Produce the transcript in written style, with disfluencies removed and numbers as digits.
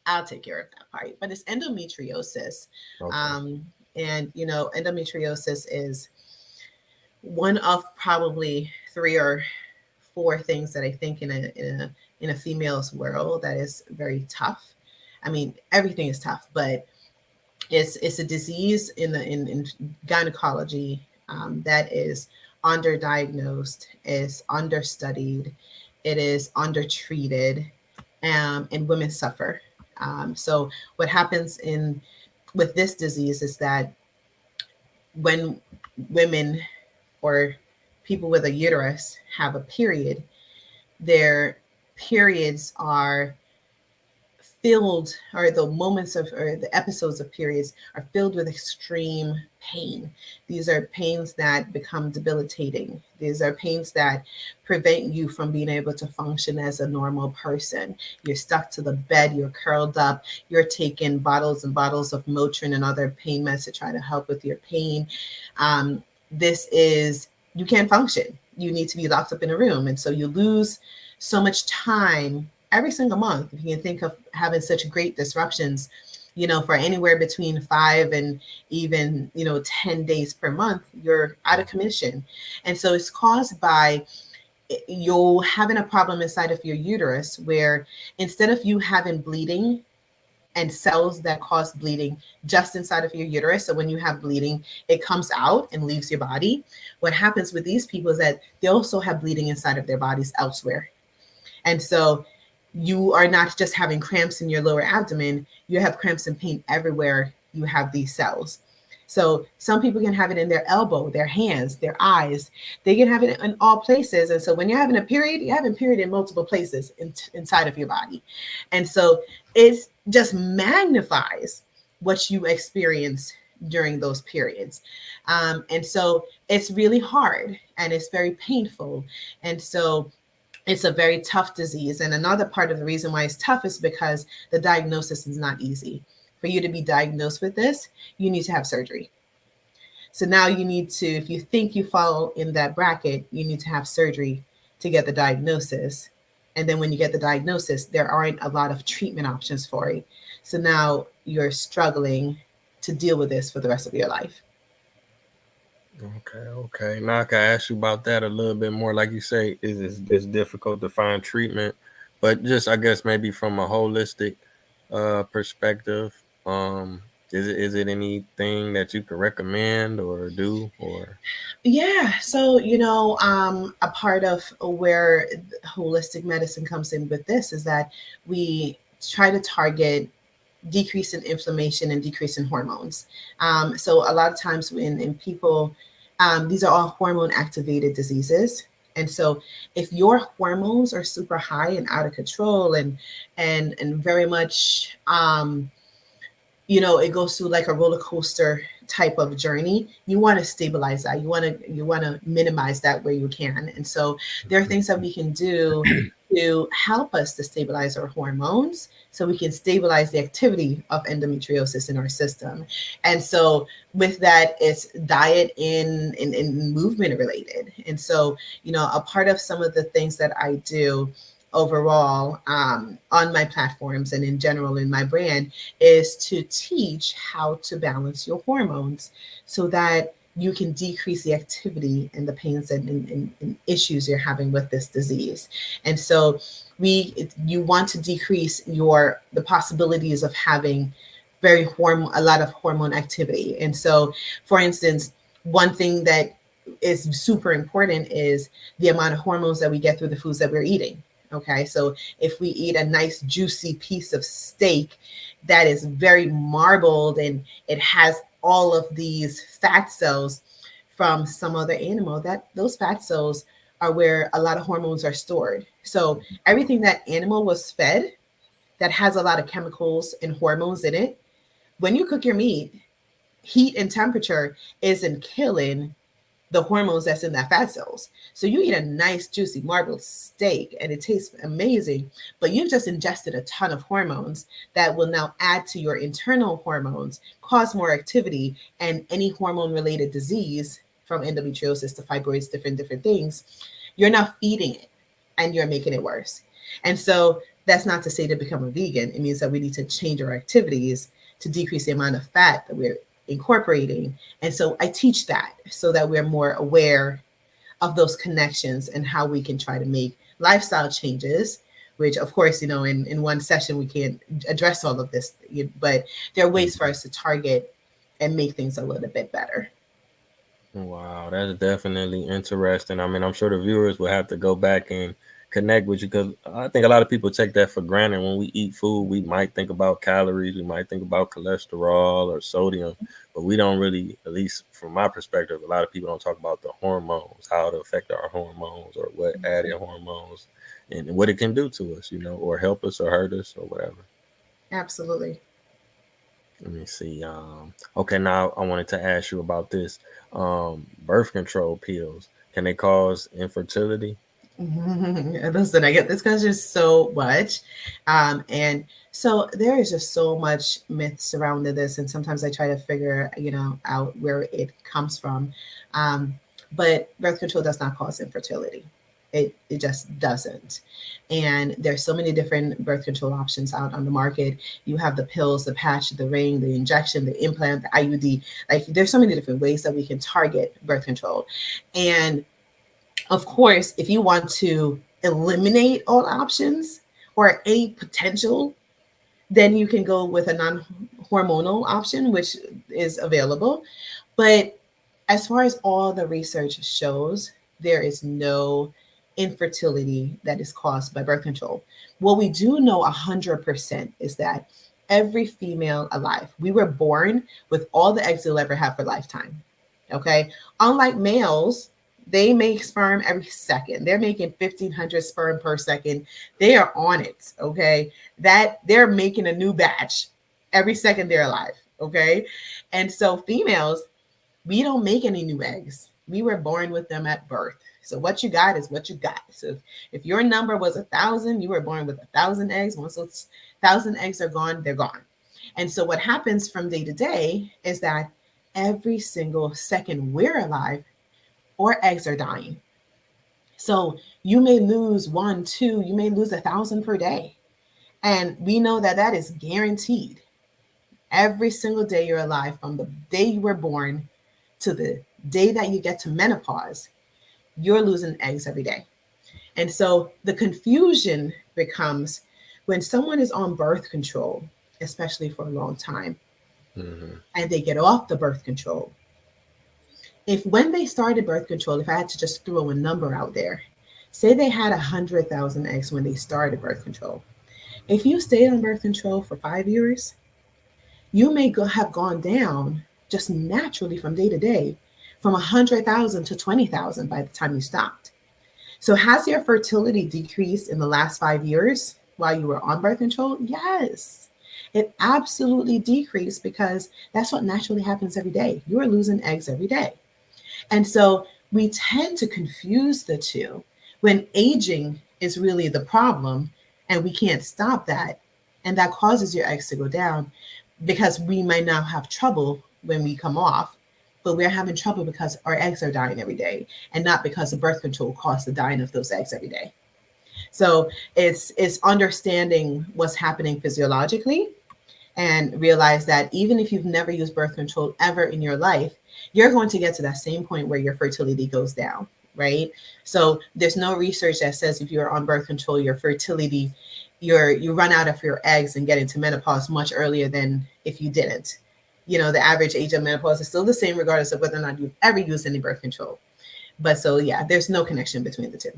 I'll take care of that part. But it's endometriosis. Okay. And, endometriosis is one of probably three or four things that I think in a female's world that is very tough. I mean, everything is tough, but it's a disease in gynecology that is underdiagnosed, is understudied, it is undertreated, and women suffer. So what happens in with this disease is that when women or people with a uterus have a period, their periods are filled, or the moments of, or the episodes of periods are filled with extreme pain. These are pains that become debilitating. These are pains that prevent you from being able to function as a normal person. You're stuck to the bed, you're curled up, you're taking bottles and bottles of Motrin and other pain meds to try to help with your pain. This is, you can't function. You need to be locked up in a room. And so you lose so much time every single month. If you can think of having such great disruptions, for anywhere between 5 and even, 10 days per month, you're out of commission. And so it's caused by you having a problem inside of your uterus where instead of you having bleeding and cells that cause bleeding just inside of your uterus, so when you have bleeding, it comes out and leaves your body. What happens with these people is that they also have bleeding inside of their bodies elsewhere. And so you are not just having cramps in your lower abdomen, you have cramps and pain everywhere you have these cells. So some people can have it in their elbow, their hands, their eyes. They can have it in all places. And so when you're having a period, you're having a period in multiple places inside of your body. And so it just magnifies what you experience during those periods. And so it's really hard and it's very painful. And so it's a very tough disease. And another part of the reason why it's tough is because the diagnosis is not easy. For you to be diagnosed with this, you need to have surgery. So now you need to, if you think you fall in that bracket, you need to have surgery to get the diagnosis. And then when you get the diagnosis, there aren't a lot of treatment options for it. So now you're struggling to deal with this for the rest of your life. Okay. Now I can ask you about that a little bit more. Like you say, it's difficult to find treatment, but just I guess maybe from a holistic perspective, is it anything that you could recommend or do or? Yeah. So, a part of where holistic medicine comes in with this is that we try to target decrease in inflammation and decrease in hormones. So a lot of times in people, these are all hormone activated diseases. And so if your hormones are super high and out of control and very much it goes through like a roller coaster type of journey, you want to stabilize that, you want to minimize that where you can. And so there are things that we can do to help us to stabilize our hormones so we can stabilize the activity of endometriosis in our system. And so with that, it's diet and movement related. And so a part of some of the things that I do overall on my platforms and in general in my brand is to teach how to balance your hormones so that you can decrease the activity and the pains and issues you're having with this disease. And so you want to decrease the possibilities of having a lot of hormone activity. And so, for instance, one thing that is super important is the amount of hormones that we get through the foods that we're eating. Okay, so if we eat a nice juicy piece of steak that is very marbled and it has all of these fat cells from some other animal, that those fat cells are where a lot of hormones are stored. So everything that animal was fed that has a lot of chemicals and hormones in it, when you cook your meat, heat and temperature isn't killing the hormones that's in that fat cells. So you eat a nice juicy marbled steak and it tastes amazing, but you've just ingested a ton of hormones that will now add to your internal hormones, cause more activity, and any hormone related disease from endometriosis to fibroids, different things, you're now feeding it and you're making it worse. And so That's not to say to become a vegan. It means that we need to change our activities to decrease the amount of fat that we're incorporating. And so I teach that so that we're more aware of those connections and how we can try to make lifestyle changes, which of course, in one session we can't address all of this, but there are ways for us to target and make things a little bit better. Wow, that's definitely interesting. I mean, I'm sure the viewers will have to go back and connect with you because I think a lot of people take that for granted. When we eat food, we might think about calories, we might think about cholesterol or sodium, but we don't really, at least from my perspective, a lot of people don't talk about the hormones, how it affect our hormones or what added hormones and what it can do to us, or help us or hurt us or whatever. Absolutely. Let me see. Okay, now I wanted to ask you about this. Birth control pills, can they cause infertility? Listen, I get this question so much. And so there is just so much myth surrounding this. And sometimes I try to figure, out where it comes from. Um, but birth control does not cause infertility. It just doesn't. And there's so many different birth control options out on the market. You have the pills, the patch, the ring, the injection, the implant, the IUD. Like there's so many different ways that we can target birth control. And of course, if you want to eliminate all options or a potential, then you can go with a non hormonal option, which is available. But as far as all the research shows, there is no infertility that is caused by birth control. What we do know 100% is that every female alive, we were born with all the eggs you'll ever have for lifetime. Okay. Unlike males, they make sperm every second. They're making 1,500 sperm per second. They are on it. Okay. That they're making a new batch every second they're alive. Okay. And so females, we don't make any new eggs. We were born with them at birth. So what you got is what you got. So if your number was 1,000, you were born with 1,000 eggs. Once those 1,000 eggs are gone, they're gone. And so what happens from day to day is that every single second we're alive, our eggs are dying. So you may lose one, two, you may lose 1,000 per day. And we know that that is guaranteed. Every single day you're alive, from the day you were born to the day that you get to menopause, you're losing eggs every day. And so the confusion becomes when someone is on birth control, especially for a long time, Hmm. and they get off the birth control. If when they started birth control, if I had to just throw a number out there, say they had 100,000 eggs when they started birth control. If you stayed on birth control for 5 years, you may have gone down just naturally from day to day from 100,000 to 20,000 by the time you stopped. So has your fertility decreased in the last 5 years while you were on birth control? Yes. It absolutely decreased because that's what naturally happens every day. You're losing eggs every day. And so we tend to confuse the two when aging is really the problem and we can't stop that. And that causes your eggs to go down because we might now have trouble when we come off, but we're having trouble because our eggs are dying every day and not because the birth control caused the dying of those eggs every day. So it's understanding what's happening physiologically and realize that even if you've never used birth control ever in your life, you're going to get to that same point where your fertility goes down, right? So there's no research that says if you're on birth control, your fertility, you run out of your eggs and get into menopause much earlier than if you didn't. The average age of menopause is still the same regardless of whether or not you've ever used any birth control. But so yeah, there's no connection between the two.